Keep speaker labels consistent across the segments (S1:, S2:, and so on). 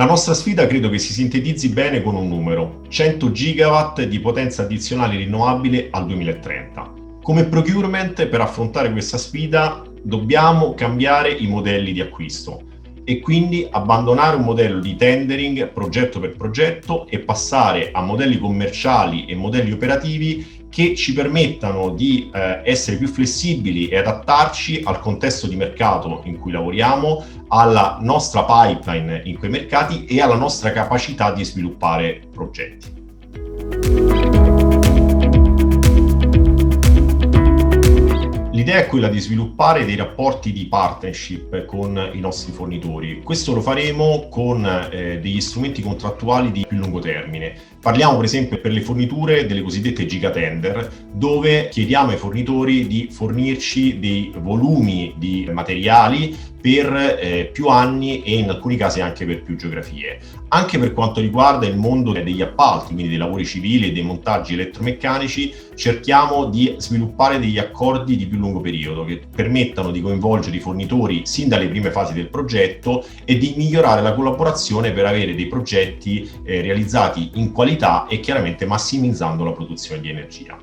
S1: La nostra sfida credo che si sintetizzi bene con un numero: 100 gigawatt di potenza addizionale rinnovabile al 2030. Come procurement, per affrontare questa sfida, dobbiamo cambiare i modelli di acquisto e quindi abbandonare un modello di tendering progetto per progetto e passare a modelli commerciali e modelli operativi che ci permettano di essere più flessibili e adattarci al contesto di mercato in cui lavoriamo, alla nostra pipeline in quei mercati e alla nostra capacità di sviluppare progetti. L'idea è quella di sviluppare dei rapporti di partnership con i nostri fornitori. Questo lo faremo con degli strumenti contrattuali di più lungo termine. Parliamo per esempio per le forniture delle cosiddette gigatender, dove chiediamo ai fornitori di fornirci dei volumi di materiali per più anni e in alcuni casi anche per più geografie. Anche per quanto riguarda il mondo degli appalti, quindi dei lavori civili e dei montaggi elettromeccanici, cerchiamo di sviluppare degli accordi di più lungo periodo che permettano di coinvolgere i fornitori sin dalle prime fasi del progetto e di migliorare la collaborazione per avere dei progetti realizzati in qualità e chiaramente massimizzando la produzione di energia.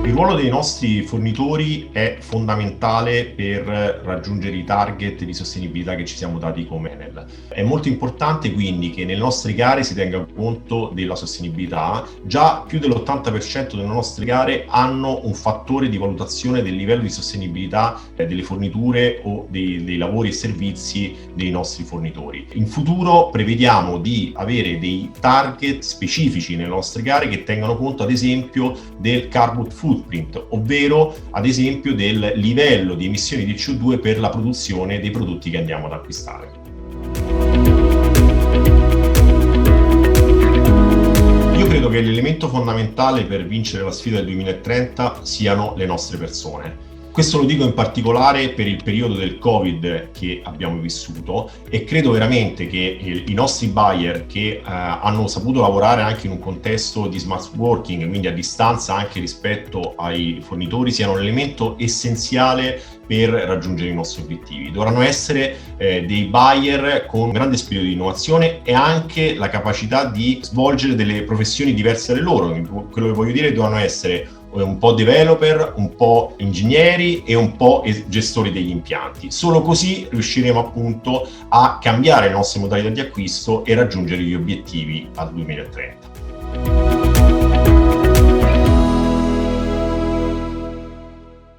S1: Il ruolo dei nostri fornitori è fondamentale per raggiungere i target di sostenibilità che ci siamo dati come Enel. È molto importante quindi che nelle nostre gare si tenga conto della sostenibilità. Già più dell'80% delle nostre gare hanno un fattore di valutazione del livello di sostenibilità delle forniture o dei lavori e servizi dei nostri fornitori. In futuro prevediamo di avere dei target specifici nelle nostre gare che tengano conto ad esempio del carbon footprint, ovvero ad esempio del livello di emissioni di CO2 per la produzione dei prodotti che andiamo ad acquistare. Io credo che l'elemento fondamentale per vincere la sfida del 2030 siano le nostre persone. Questo lo dico in particolare per il periodo del Covid che abbiamo vissuto e credo veramente che i nostri buyer che hanno saputo lavorare anche in un contesto di smart working, quindi a distanza anche rispetto ai fornitori, siano un elemento essenziale per raggiungere i nostri obiettivi. Dovranno essere dei buyer con grande spirito di innovazione e anche la capacità di svolgere delle professioni diverse dalle loro. Quello che voglio dire, dovranno essere un po' developer, un po' ingegneri e un po' gestori degli impianti. Solo così riusciremo appunto a cambiare le nostre modalità di acquisto e raggiungere gli obiettivi al 2030.